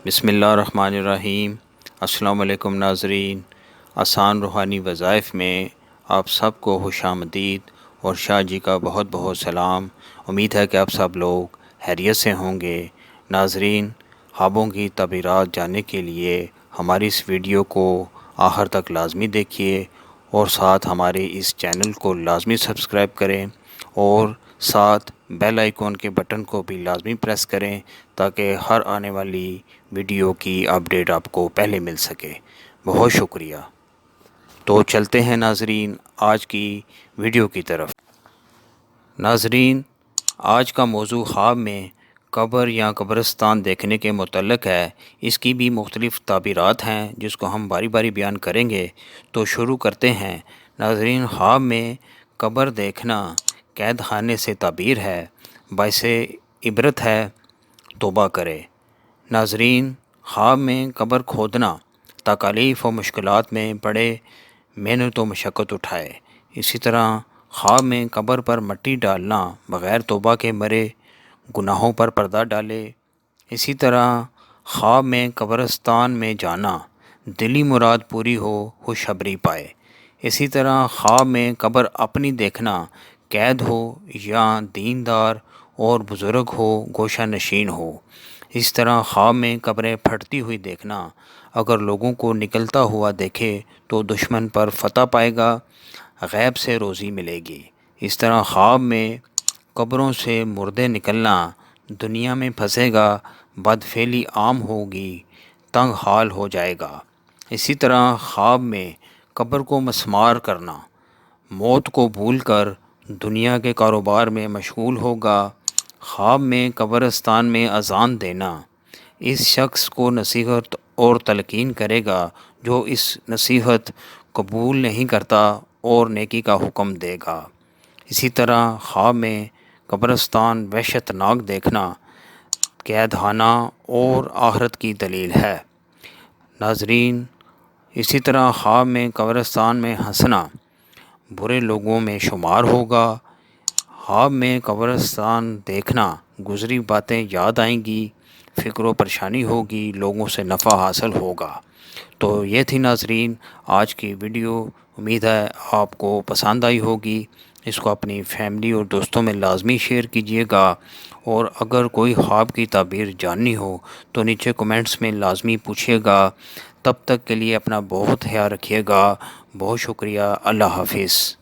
بسم اللہ الرحمن الرحیم۔ السلام علیکم ناظرین، آسان روحانی وظائف میں آپ سب کو خوش آمدید اور شاہ جی کا بہت بہت سلام۔ امید ہے کہ آپ سب لوگ خیریت سے ہوں گے۔ ناظرین، خوابوں کی تعبیرات جاننے کے لیے ہماری اس ویڈیو کو آخر تک لازمی دیکھیے اور ساتھ ہمارے اس چینل کو لازمی سبسکرائب کریں اور ساتھ بیل آئیکن کے بٹن کو بھی لازمی پریس کریں تاکہ ہر آنے والی ویڈیو کی اپڈیٹ آپ کو پہلے مل سکے۔ بہت شکریہ۔ تو چلتے ہیں ناظرین آج کی ویڈیو کی طرف۔ ناظرین، آج کا موضوع خواب میں قبر یا قبرستان دیکھنے کے متعلق ہے۔ اس کی بھی مختلف تعبیرات ہیں جس کو ہم باری باری بیان کریں گے۔ تو شروع کرتے ہیں۔ ناظرین، خواب میں قبر دیکھنا قید خانے سے تعبیر ہے، باعث عبرت ہے، توبہ کرے۔ ناظرین، خواب میں قبر کھودنا تکالیف و مشکلات میں پڑے، محنت و مشقت اٹھائے۔ اسی طرح خواب میں قبر پر مٹی ڈالنا بغیر توبہ کے مرے، گناہوں پر پردہ ڈالے۔ اسی طرح خواب میں قبرستان میں جانا، دلی مراد پوری ہو، خوشخبری پائے۔ اسی طرح خواب میں قبر اپنی دیکھنا، قید ہو یا دیندار اور بزرگ ہو، گوشہ نشین ہو۔ اس طرح خواب میں قبریں پھٹتی ہوئی دیکھنا، اگر لوگوں کو نکلتا ہوا دیکھے تو دشمن پر فتح پائے گا، غیب سے روزی ملے گی۔ اس طرح خواب میں قبروں سے مردے نکلنا، دنیا میں پھنسے گا، بدفعلی عام ہوگی، تنگ حال ہو جائے گا۔ اسی طرح خواب میں قبر کو مسمار کرنا، موت کو بھول کر دنیا کے کاروبار میں مشغول ہوگا۔ خواب میں قبرستان میں اذان دینا، اس شخص کو نصیحت اور تلقین کرے گا جو اس نصیحت قبول نہیں کرتا اور نیکی کا حکم دے گا۔ اسی طرح خواب میں قبرستان وحشت ناک دیکھنا، قید خانہ اور آخرت کی دلیل ہے۔ ناظرین، اسی طرح خواب میں قبرستان میں ہنسنا برے لوگوں میں شمار ہوگا۔ خواب میں قبرستان دیکھنا، گزری باتیں یاد آئیں گی، فکر و پریشانی ہوگی، لوگوں سے نفع حاصل ہوگا۔ تو یہ تھی ناظرین آج کی ویڈیو۔ امید ہے آپ کو پسند آئی ہوگی۔ اس کو اپنی فیملی اور دوستوں میں لازمی شیئر کیجیے گا، اور اگر کوئی خواب کی تعبیر جاننی ہو تو نیچے کمنٹس میں لازمی پوچھیے گا۔ تب تک کے لیے اپنا بہت خیال رکھیے گا۔ بہت شکریہ۔ اللہ حافظ۔